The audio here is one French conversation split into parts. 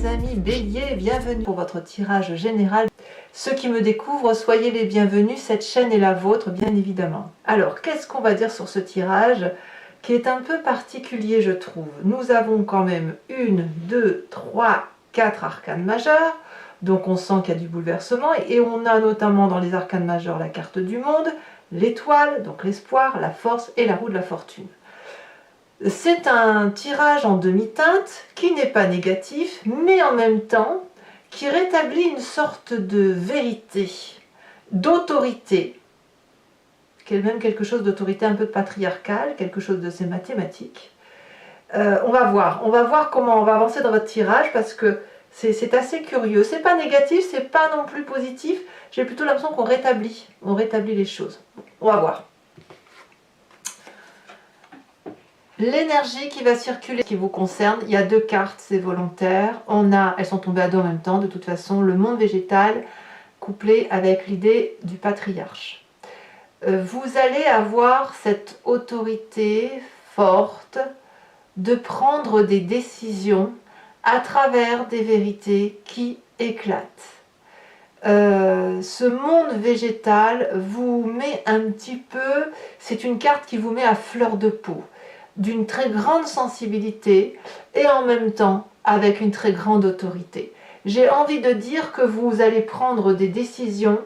amis Bélier, bienvenue pour votre tirage général. Ceux qui me découvrent, soyez les bienvenus, cette chaîne est la vôtre, bien évidemment. Alors, qu'est-ce qu'on va dire sur ce tirage qui est un peu particulier, je trouve. Nous avons quand même 1, 2, 3, 4 arcanes majeures, donc on sent qu'il y a du bouleversement, et on a notamment dans les arcanes majeures la carte du monde, l'étoile, donc l'espoir, la force et la roue de la fortune. C'est un tirage en demi-teinte qui n'est pas négatif, mais en même temps qui rétablit une sorte de vérité, d'autorité, qui est même quelque chose d'autorité un peu patriarcale, quelque chose de ces mathématiques. On va voir comment on va avancer dans votre tirage parce que c'est assez curieux. C'est pas négatif, c'est pas non plus positif. J'ai plutôt l'impression qu'on rétablit les choses. On va voir. L'énergie qui va circuler, qui vous concerne, il y a 2 cartes, c'est volontaire. Elles sont tombées à dos en même temps, de toute façon, le monde végétal couplé avec l'idée du patriarche. Vous allez avoir cette autorité forte de prendre des décisions à travers des vérités qui éclatent. Ce monde végétal vous met un petit peu, c'est une carte qui vous met à fleur de peau, d'une très grande sensibilité et en même temps avec une très grande autorité. J'ai envie de dire que vous allez prendre des décisions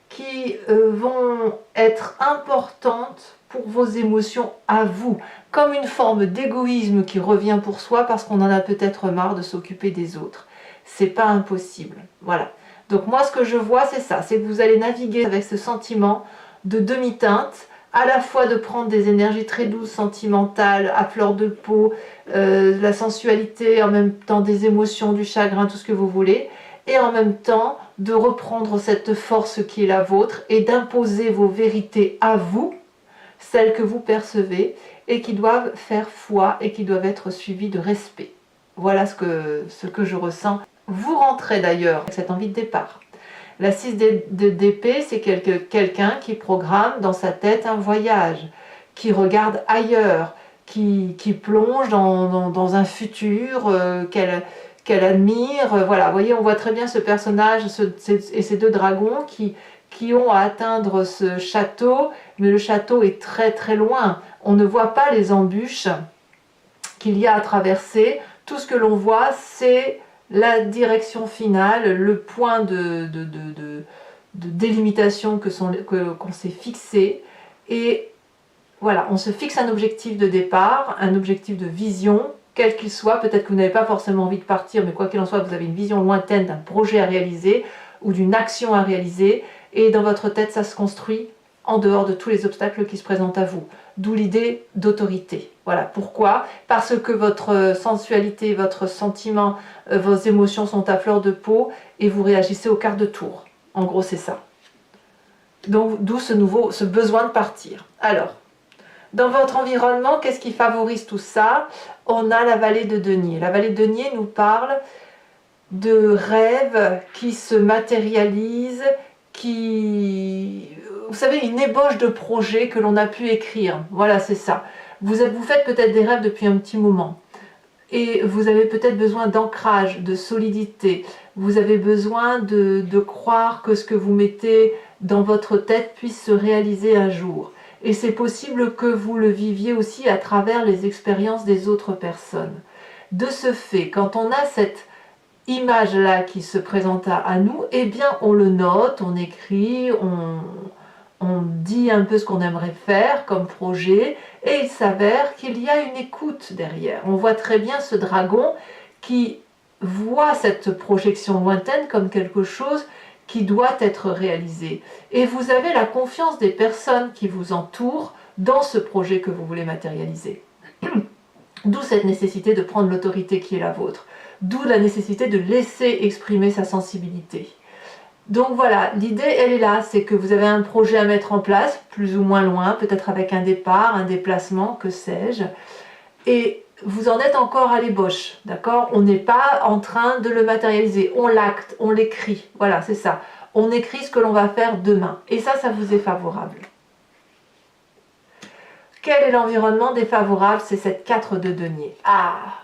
qui vont être importantes pour vos émotions à vous, comme une forme d'égoïsme qui revient pour soi parce qu'on en a peut-être marre de s'occuper des autres. C'est pas impossible. Voilà. Donc moi ce que je vois c'est ça, c'est que vous allez naviguer avec ce sentiment de demi-teinte, à la fois de prendre des énergies très douces, sentimentales, à fleur de peau, la sensualité, en même temps des émotions, du chagrin, tout ce que vous voulez, et en même temps de reprendre cette force qui est la vôtre et d'imposer vos vérités à vous, celles que vous percevez, et qui doivent faire foi et qui doivent être suivies de respect. Voilà ce que je ressens. Vous rentrez d'ailleurs avec cette envie de départ. La 6 d'épée, c'est quelqu'un qui programme dans sa tête un voyage, qui regarde ailleurs, qui plonge dans un futur qu'elle admire. Voilà, vous voyez, on voit très bien ce personnage et ces 2 dragons qui ont à atteindre ce château, mais le château est très très loin. On ne voit pas les embûches qu'il y a à traverser. Tout ce que l'on voit, c'est la direction finale, le point de délimitation qu'on s'est fixé. Et voilà, on se fixe un objectif de départ, un objectif de vision, quel qu'il soit. Peut-être que vous n'avez pas forcément envie de partir, mais quoi qu'il en soit, vous avez une vision lointaine d'un projet à réaliser ou d'une action à réaliser. Et dans votre tête, ça se construit en dehors de tous les obstacles qui se présentent à vous. D'où l'idée d'autorité. Voilà, pourquoi? Parce que votre sensualité, votre sentiment, vos émotions sont à fleur de peau et vous réagissez au quart de tour. En gros, c'est ça. Donc, d'où ce besoin de partir. Alors, dans votre environnement, qu'est-ce qui favorise tout ça? On a la vallée de denier. La vallée de denier nous parle de rêves qui se matérialisent, vous savez, une ébauche de projet que l'on a pu écrire. Voilà, c'est ça. Vous faites peut-être des rêves depuis un petit moment. Et vous avez peut-être besoin d'ancrage, de solidité. Vous avez besoin de croire que ce que vous mettez dans votre tête puisse se réaliser un jour. Et c'est possible que vous le viviez aussi à travers les expériences des autres personnes. De ce fait, quand on a cette image-là qui se présente à nous, eh bien on le note, on écrit, on dit un peu ce qu'on aimerait faire comme projet, et il s'avère qu'il y a une écoute derrière. On voit très bien ce dragon qui voit cette projection lointaine comme quelque chose qui doit être réalisé. Et vous avez la confiance des personnes qui vous entourent dans ce projet que vous voulez matérialiser. D'où cette nécessité de prendre l'autorité qui est la vôtre. D'où la nécessité de laisser exprimer sa sensibilité. Donc voilà, l'idée elle est là, c'est que vous avez un projet à mettre en place, plus ou moins loin, peut-être avec un départ, un déplacement, que sais-je, et vous en êtes encore à l'ébauche, d'accord? On n'est pas en train de le matérialiser, on l'acte, on l'écrit, voilà, c'est ça. On écrit ce que l'on va faire demain, et ça vous est favorable. Quel est l'environnement défavorable? C'est cette 4 de denier. Ah,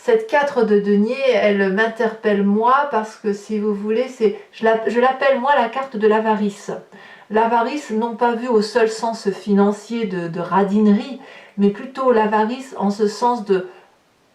cette 4 de denier, elle m'interpelle moi parce que si vous voulez, je l'appelle moi la carte de l'avarice. L'avarice, non pas vue au seul sens financier de radinerie, mais plutôt l'avarice en ce sens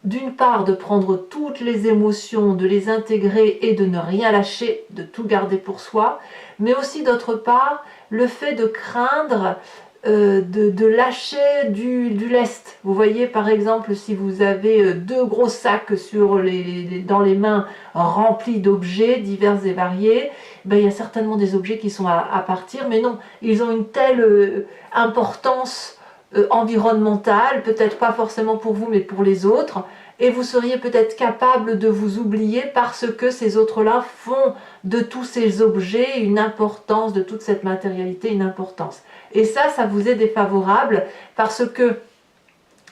d'une part, de prendre toutes les émotions, de les intégrer et de ne rien lâcher, de tout garder pour soi, mais aussi d'autre part, le fait de craindre de lâcher du lest. Vous voyez par exemple si vous avez deux gros sacs dans les mains remplis d'objets divers et variés, ben, il y a certainement des objets qui sont à partir, mais non, ils ont une telle importance environnementale, peut-être pas forcément pour vous mais pour les autres, et vous seriez peut-être capable de vous oublier parce que ces autres-là font de tous ces objets une importance, de toute cette matérialité une importance. Et ça vous est défavorable parce que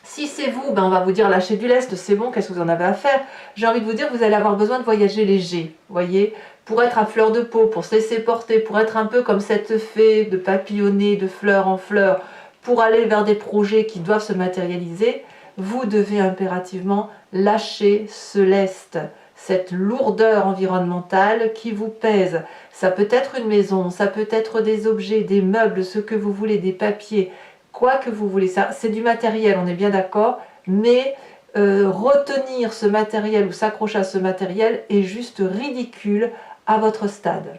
si c'est vous, ben on va vous dire lâchez du lest, c'est bon, qu'est-ce que vous en avez à faire? J'ai envie de vous dire, vous allez avoir besoin de voyager léger, voyez, pour être à fleur de peau, pour se laisser porter, pour être un peu comme cette fée de papillonner de fleur en fleur, pour aller vers des projets qui doivent se matérialiser, vous devez impérativement lâcher ce lest, cette lourdeur environnementale qui vous pèse. Ça peut être une maison, ça peut être des objets, des meubles, ce que vous voulez, des papiers, quoi que vous voulez. Ça, c'est du matériel, on est bien d'accord, mais retenir ce matériel ou s'accrocher à ce matériel est juste ridicule à votre stade.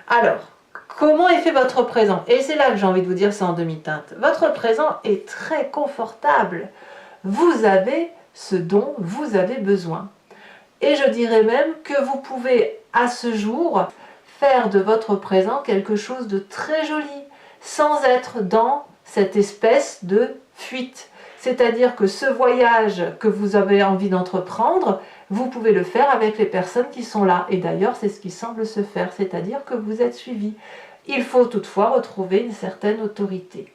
Alors, comment est fait votre présent? Et c'est là que j'ai envie de vous dire, c'est en demi-teinte. Votre présent est très confortable. Vous avez ce dont vous avez besoin. Et je dirais même que vous pouvez, à ce jour, faire de votre présent quelque chose de très joli, sans être dans cette espèce de fuite. C'est-à-dire que ce voyage que vous avez envie d'entreprendre, vous pouvez le faire avec les personnes qui sont là. Et d'ailleurs, c'est ce qui semble se faire, c'est-à-dire que vous êtes suivi. Il faut toutefois retrouver une certaine autorité.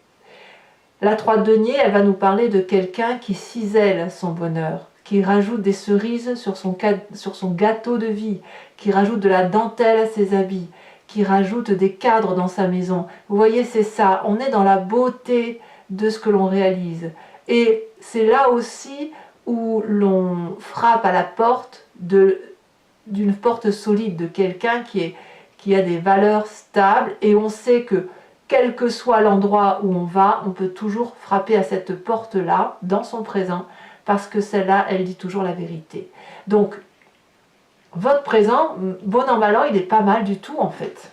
La 3 de denier, elle va nous parler de quelqu'un qui cisèle son bonheur, qui rajoute des cerises sur son gâteau de vie, qui rajoute de la dentelle à ses habits, qui rajoute des cadres dans sa maison. Vous voyez, c'est ça, on est dans la beauté de ce que l'on réalise. Et c'est là aussi où l'on frappe à la porte d'une porte solide, de quelqu'un qui a des valeurs stables, et on sait que quel que soit l'endroit où on va, on peut toujours frapper à cette porte-là, dans son présent, parce que celle-là, elle dit toujours la vérité. Donc, votre présent, bon an mal an, il est pas mal du tout en fait.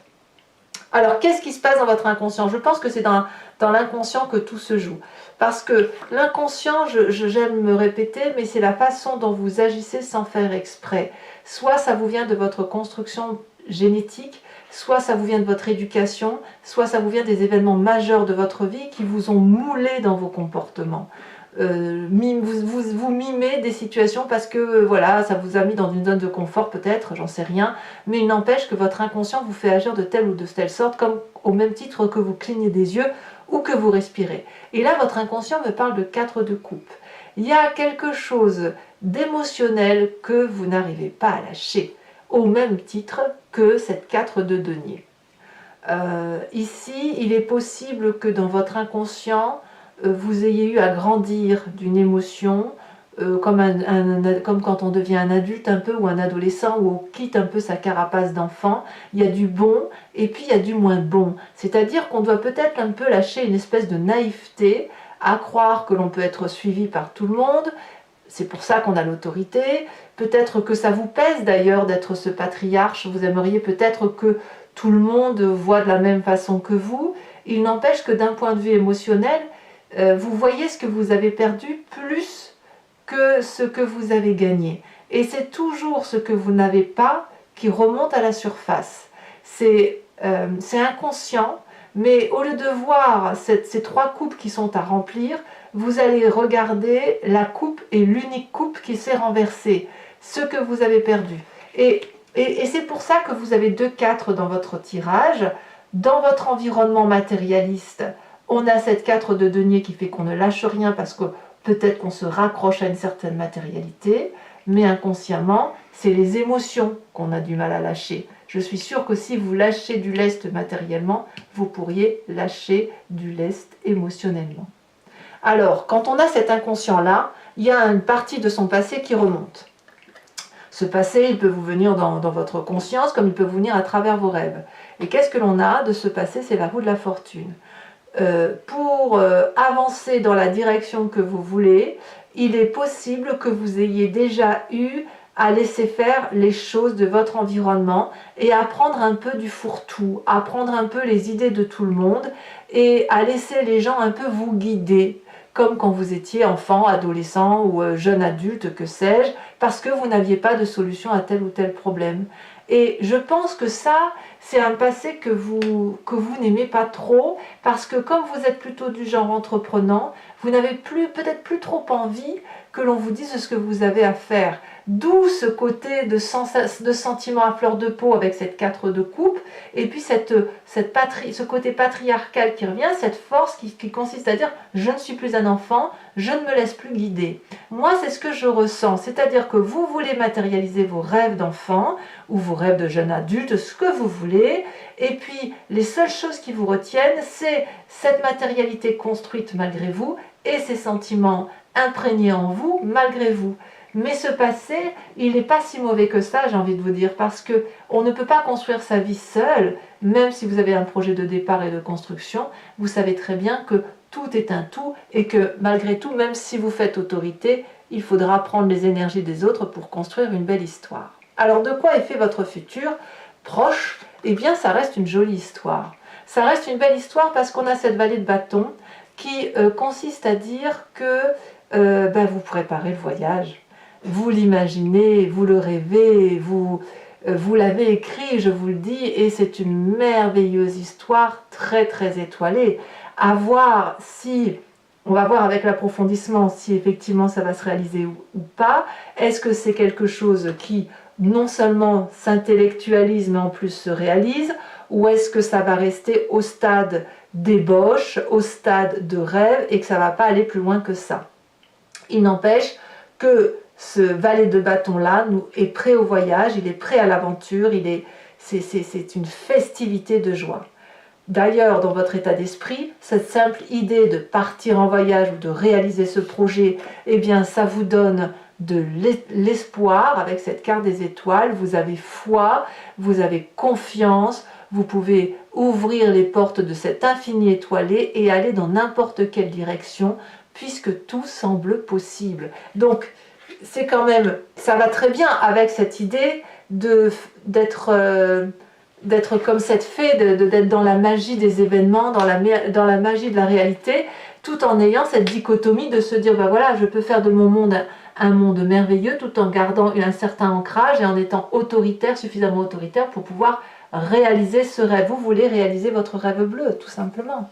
Alors, qu'est-ce qui se passe dans votre inconscient? Je pense que c'est dans l'inconscient que tout se joue. Parce que l'inconscient, j'aime me répéter, mais c'est la façon dont vous agissez sans faire exprès. Soit ça vous vient de votre construction génétique, soit ça vous vient de votre éducation, soit ça vous vient des événements majeurs de votre vie qui vous ont moulé dans vos comportements. Vous mimez des situations parce que voilà, ça vous a mis dans une zone de confort peut-être, j'en sais rien, mais il n'empêche que votre inconscient vous fait agir de telle ou de telle sorte, comme au même titre que vous clignez des yeux ou que vous respirez. Et là, votre inconscient me parle de 4 de coupe. Il y a quelque chose d'émotionnel que vous n'arrivez pas à lâcher, au même titre que cette 4 de denier. Ici, il est possible que dans votre inconscient, vous ayez eu à grandir d'une émotion, comme quand on devient un adulte un peu ou un adolescent où on quitte un peu sa carapace d'enfant. Il y a du bon et puis il y a du moins bon. C'est-à-dire qu'on doit peut-être un peu lâcher une espèce de naïveté à croire que l'on peut être suivi par tout le monde. C'est pour ça qu'on a l'autorité. Peut-être que ça vous pèse d'ailleurs d'être ce patriarche. Vous aimeriez peut-être que tout le monde voit de la même façon que vous. Il n'empêche que d'un point de vue émotionnel, vous voyez ce que vous avez perdu plus que ce que vous avez gagné. Et c'est toujours ce que vous n'avez pas qui remonte à la surface. C'est inconscient, mais au lieu de voir ces 3 coupes qui sont à remplir, vous allez regarder la coupe et l'unique coupe qui s'est renversée, ce que vous avez perdu. Et c'est pour ça que vous avez 2-4 dans votre tirage. Dans votre environnement matérialiste, on a cette 4 de denier qui fait qu'on ne lâche rien parce que peut-être qu'on se raccroche à une certaine matérialité, mais inconsciemment, c'est les émotions qu'on a du mal à lâcher. Je suis sûre que si vous lâchez du lest matériellement, vous pourriez lâcher du lest émotionnellement. Alors, quand on a cet inconscient-là, il y a une partie de son passé qui remonte. Ce passé, il peut vous venir dans votre conscience comme il peut vous venir à travers vos rêves. Et qu'est-ce que l'on a de ce passé? C'est la roue de la fortune. Pour avancer dans la direction que vous voulez, il est possible que vous ayez déjà eu à laisser faire les choses de votre environnement et à prendre un peu du fourre-tout, à prendre un peu les idées de tout le monde et à laisser les gens un peu vous guider, comme quand vous étiez enfant, adolescent ou jeune adulte, que sais-je, parce que vous n'aviez pas de solution à tel ou tel problème. Et je pense que ça, c'est un passé que vous n'aimez pas trop, parce que comme vous êtes plutôt du genre entreprenant, vous n'avez peut-être plus trop envie que l'on vous dise ce que vous avez à faire. D'où ce côté de sentiment à fleur de peau avec cette 4 de coupe, et puis ce côté patriarcal qui revient, cette force qui consiste à dire « je ne suis plus un enfant, je ne me laisse plus guider ». Moi, c'est ce que je ressens, c'est-à-dire que vous voulez matérialiser vos rêves d'enfant, ou vos rêves de jeune adulte, ce que vous voulez, et puis les seules choses qui vous retiennent, c'est cette matérialité construite malgré vous, et ces sentiments imprégnés en vous malgré vous. Mais ce passé, il n'est pas si mauvais que ça, j'ai envie de vous dire, parce qu'on ne peut pas construire sa vie seul, même si vous avez un projet de départ et de construction, vous savez très bien que tout est un tout, et que malgré tout, même si vous faites autorité, il faudra prendre les énergies des autres pour construire une belle histoire. Alors de quoi est fait votre futur proche? Eh bien ça reste une jolie histoire. Ça reste une belle histoire parce qu'on a cette vallée de bâton qui consiste à dire que vous préparez le voyage. Vous l'imaginez, vous le rêvez, vous l'avez écrit, je vous le dis, et c'est une merveilleuse histoire très très étoilée. À voir si, on va voir avec l'approfondissement si effectivement ça va se réaliser ou pas. Est-ce que c'est quelque chose qui non seulement s'intellectualise mais en plus se réalise, ou est-ce que ça va rester au stade d'ébauche, au stade de rêve et que ça ne va pas aller plus loin que ça? Il n'empêche que ce valet de bâton là est prêt au voyage, il est prêt à l'aventure, c'est une festivité de joie. D'ailleurs, dans votre état d'esprit, cette simple idée de partir en voyage ou de réaliser ce projet, eh bien ça vous donne de l'espoir avec cette carte des étoiles. Vous avez foi, vous avez confiance, vous pouvez ouvrir les portes de cet infini étoilé et aller dans n'importe quelle direction puisque tout semble possible. Donc c'est quand même, ça va très bien avec cette idée d'être comme cette fée, d'être dans la magie des événements, dans la magie de la réalité, tout en ayant cette dichotomie de se dire, voilà, je peux faire de mon monde un monde merveilleux tout en gardant un certain ancrage et en étant autoritaire, suffisamment autoritaire pour pouvoir réaliser ce rêve. Vous voulez réaliser votre rêve bleu, tout simplement.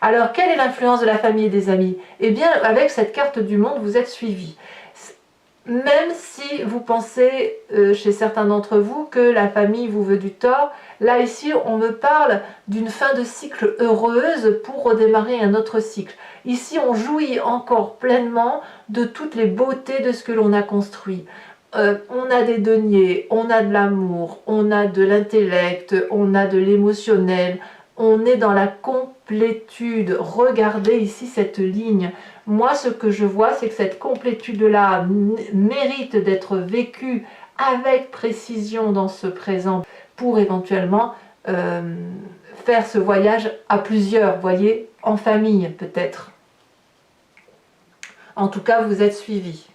Alors, quelle est l'influence de la famille et des amis? Eh bien, avec cette carte du monde, vous êtes suivi. Même si vous pensez, chez certains d'entre vous, que la famille vous veut du tort, là, ici, on me parle d'une fin de cycle heureuse pour redémarrer un autre cycle. Ici, on jouit encore pleinement de toutes les beautés de ce que l'on a construit. On a des deniers, on a de l'amour, on a de l'intellect, on a de l'émotionnel, on est dans la complétude. Regardez ici cette ligne. Moi, ce que je vois, c'est que cette complétude-là mérite d'être vécue avec précision dans ce présent pour éventuellement faire ce voyage à plusieurs, voyez, en famille peut-être. En tout cas, vous êtes suivis.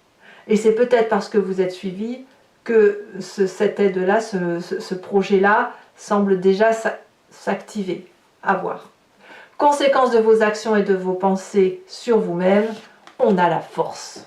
Et c'est peut-être parce que vous êtes suivis que cette aide-là, ce projet-là, semble déjà s'activer. À voir. Conséquence de vos actions et de vos pensées sur vous-même, on a la force.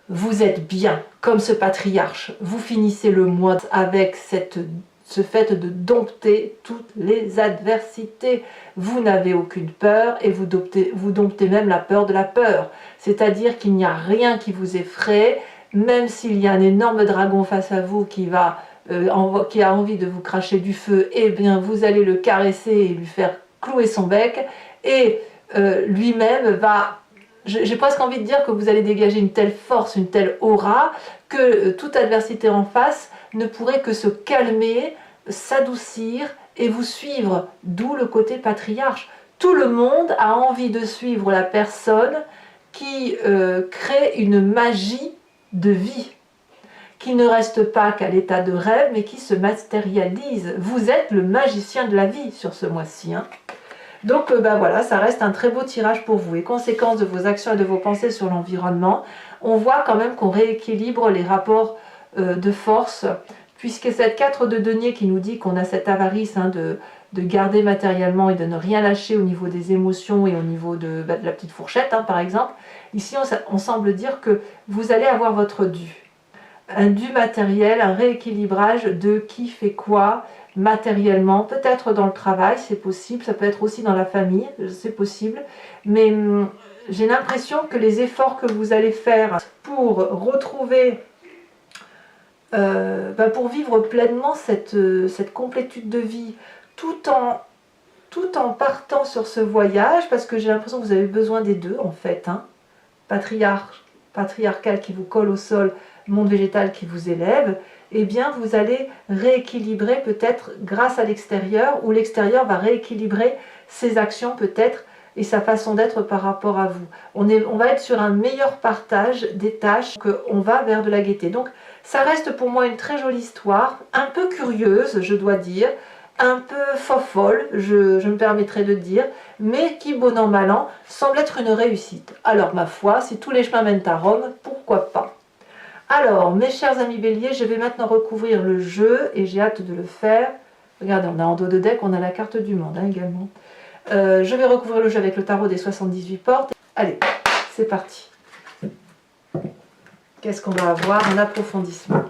Vous êtes bien, comme ce patriarche. Vous finissez le mois avec ce fait de dompter toutes les adversités. Vous n'avez aucune peur et vous domptez même la peur de la peur. C'est-à-dire qu'il n'y a rien qui vous effraie, même s'il y a un énorme dragon face à vous qui a envie de vous cracher du feu, eh bien vous allez le caresser et lui faire clouer son bec, et lui-même va, j'ai presque envie de dire que vous allez dégager une telle force, une telle aura, que toute adversité en face ne pourrait que se calmer, s'adoucir et vous suivre, d'où le côté patriarche. Tout le monde a envie de suivre la personne qui crée une magie de vie, qui ne reste pas qu'à l'état de rêve, mais qui se matérialise. Vous êtes le magicien de la vie sur ce mois-ci. Hein. Donc voilà, ça reste un très beau tirage pour vous. Et conséquence de vos actions et de vos pensées sur l'environnement, on voit quand même qu'on rééquilibre les rapports de force, puisque cette 4 de denier qui nous dit qu'on a cette avarice hein, de garder matériellement et de ne rien lâcher au niveau des émotions et au niveau de la petite fourchette, hein, par exemple, ici on semble dire que vous allez avoir votre dû. Un dû matériel, un rééquilibrage de qui fait quoi matériellement, peut-être dans le travail, c'est possible, ça peut être aussi dans la famille, c'est possible, mais j'ai l'impression que les efforts que vous allez faire pour retrouver, pour vivre pleinement cette complétude de vie, tout en partant sur ce voyage, parce que j'ai l'impression que vous avez besoin des deux en fait, hein, patriarcal qui vous colle au sol, monde végétal qui vous élève, eh bien vous allez rééquilibrer peut-être grâce à l'extérieur, ou l'extérieur va rééquilibrer ses actions peut-être et sa façon d'être par rapport à vous. On va être sur un meilleur partage des tâches, qu'on va vers de la gaieté. Donc ça reste pour moi une très jolie histoire, un peu curieuse je dois dire, un peu fofolle, je me permettrai de dire, mais qui, bon an mal an, semble être une réussite. Alors ma foi, si tous les chemins mènent à Rome, pourquoi pas? Alors, mes chers amis béliers, je vais maintenant recouvrir le jeu et j'ai hâte de le faire. Regardez, on a en dos de deck, on a la carte du monde hein, également. Je vais recouvrir le jeu avec le tarot des 78 portes. Allez, c'est parti. Qu'est-ce qu'on va avoir en approfondissement?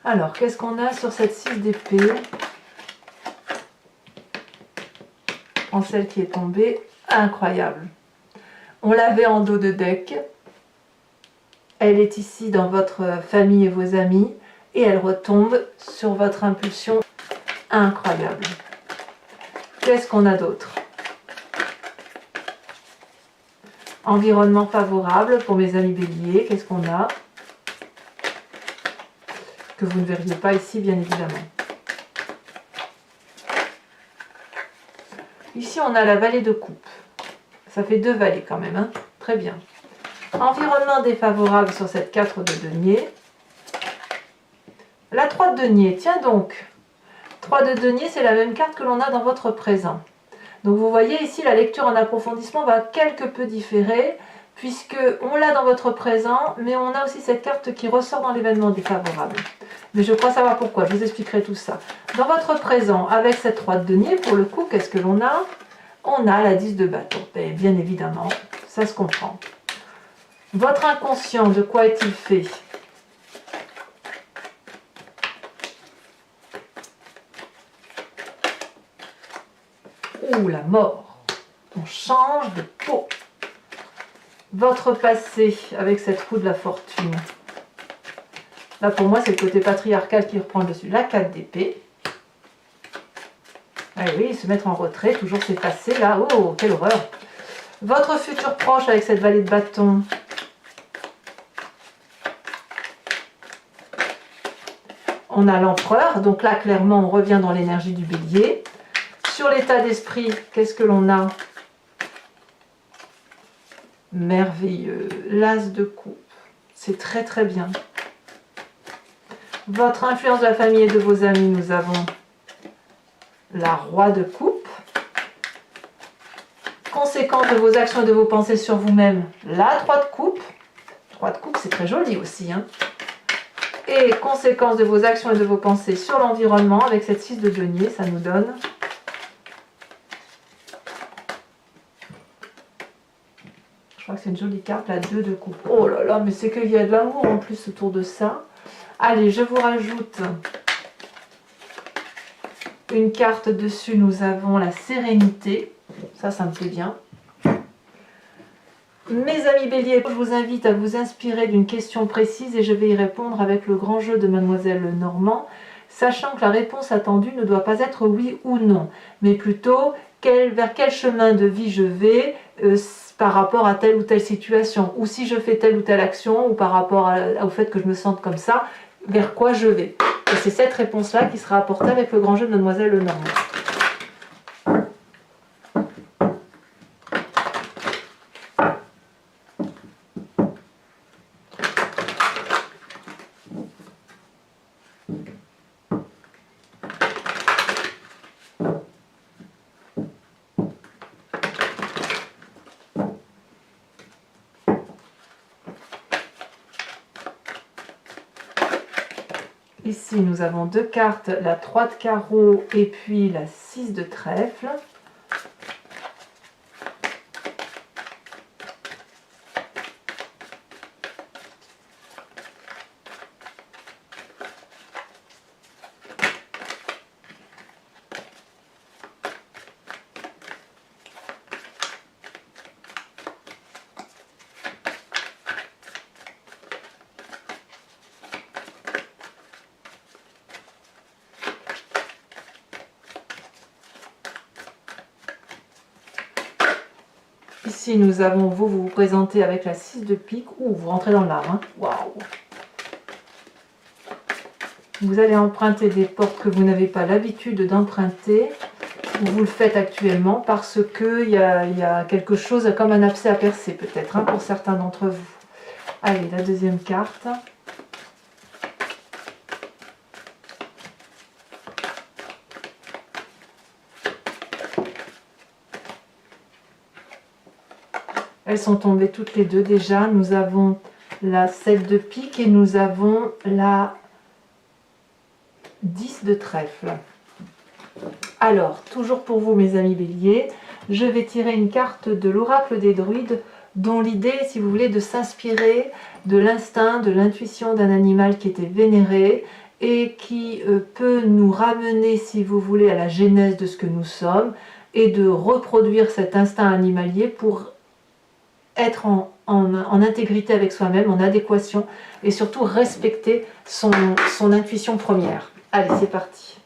Alors, qu'est-ce qu'on a sur cette 6 d'épée? En celle qui est tombée, incroyable. On l'avait en dos de deck. Elle est ici dans votre famille et vos amis. Et elle retombe sur votre impulsion incroyable. Qu'est-ce qu'on a d'autre? Environnement favorable pour mes amis béliers. Qu'est-ce qu'on a? Que vous ne verriez pas ici, bien évidemment. Ici, on a la vallée de coupe. Ça fait 2 vallées quand même, hein. Très bien. Environnement défavorable sur cette 4 de denier. La 3 de denier, tiens donc. 3 de denier, c'est la même carte que l'on a dans votre présent. Donc vous voyez ici, la lecture en approfondissement va quelque peu différer, puisque on l'a dans votre présent, mais on a aussi cette carte qui ressort dans l'événement défavorable. Mais je crois savoir pourquoi, je vous expliquerai tout ça. Dans votre présent, avec cette 3 de denier, pour le coup, qu'est-ce que l'on a? On a la 10 de bâton. Et bien évidemment, ça se comprend. Votre inconscient, de quoi est-il fait? Ouh, la mort. On change de peau. Votre passé, avec cette roue de la fortune. Là, pour moi, c'est le côté patriarcal qui reprend le dessus. La 4 d'épée. Ah oui, se mettre en retrait, toujours s'effacer là. Oh, quelle horreur. Votre futur proche avec cette vallée de bâton. On a l'empereur, donc là, clairement, on revient dans l'énergie du bélier. Sur l'état d'esprit, qu'est-ce que l'on a? Merveilleux. L'as de coupe. C'est très très bien. Votre influence de la famille et de vos amis, nous avons la roi de coupe. Conséquence de vos actions et de vos pensées sur vous-même, la 3 de coupe. 3 de coupe, c'est très joli aussi. Hein. Et conséquence de vos actions et de vos pensées sur l'environnement, avec cette 6 de denier, ça nous donne je crois que c'est une jolie carte, la 2 de coupe. Oh là là, mais c'est qu'il y a de l'amour en plus autour de ça. Allez, je vous rajoute une carte dessus. Nous avons la sérénité. Ça me plaît bien. Mes amis béliers, je vous invite à vous inspirer d'une question précise et je vais y répondre avec le grand jeu de Mademoiselle Normand, sachant que la réponse attendue ne doit pas être oui ou non, mais plutôt vers quel chemin de vie je vais par rapport à telle ou telle situation, ou si je fais telle ou telle action, ou par rapport au fait que je me sente comme ça, vers quoi je vais. Et c'est cette réponse-là qui sera apportée avec le grand jeu de Mademoiselle Lenormand. Ici, nous avons deux cartes, la 3 de carreau et puis la 6 de trèfle. Ici, nous avons vous vous présentez avec la 6 de pique. Ouh, vous rentrez dans l'art. Hein. Waouh! Vous allez emprunter des portes que vous n'avez pas l'habitude d'emprunter. Vous le faites actuellement parce qu'il y a quelque chose comme un abcès à percer peut-être hein, pour certains d'entre vous. Allez, la deuxième carte. Elles sont tombées toutes les deux déjà. Nous avons la 7 de pique et nous avons la 10 de trèfle. Alors, toujours pour vous mes amis béliers, je vais tirer une carte de l'oracle des druides dont l'idée, si vous voulez, de s'inspirer de l'instinct, de l'intuition d'un animal qui était vénéré et qui peut nous ramener, si vous voulez, à la genèse de ce que nous sommes et de reproduire cet instinct animalier pour être en intégrité avec soi-même, en adéquation et surtout respecter son intuition première. Allez, c'est parti.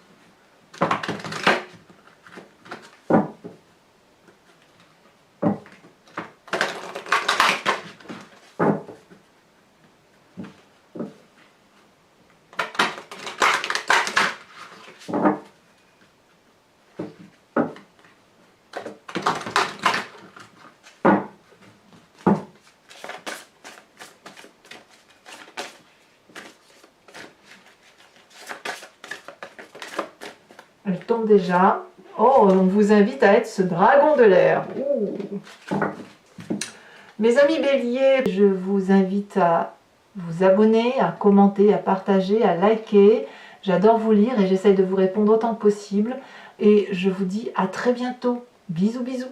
Elle tombe déjà. Oh, on vous invite à être ce dragon de l'air. Mes amis béliers, je vous invite à vous abonner, à commenter, à partager, à liker. J'adore vous lire et j'essaie de vous répondre autant que possible. Et je vous dis à très bientôt. Bisous, bisous.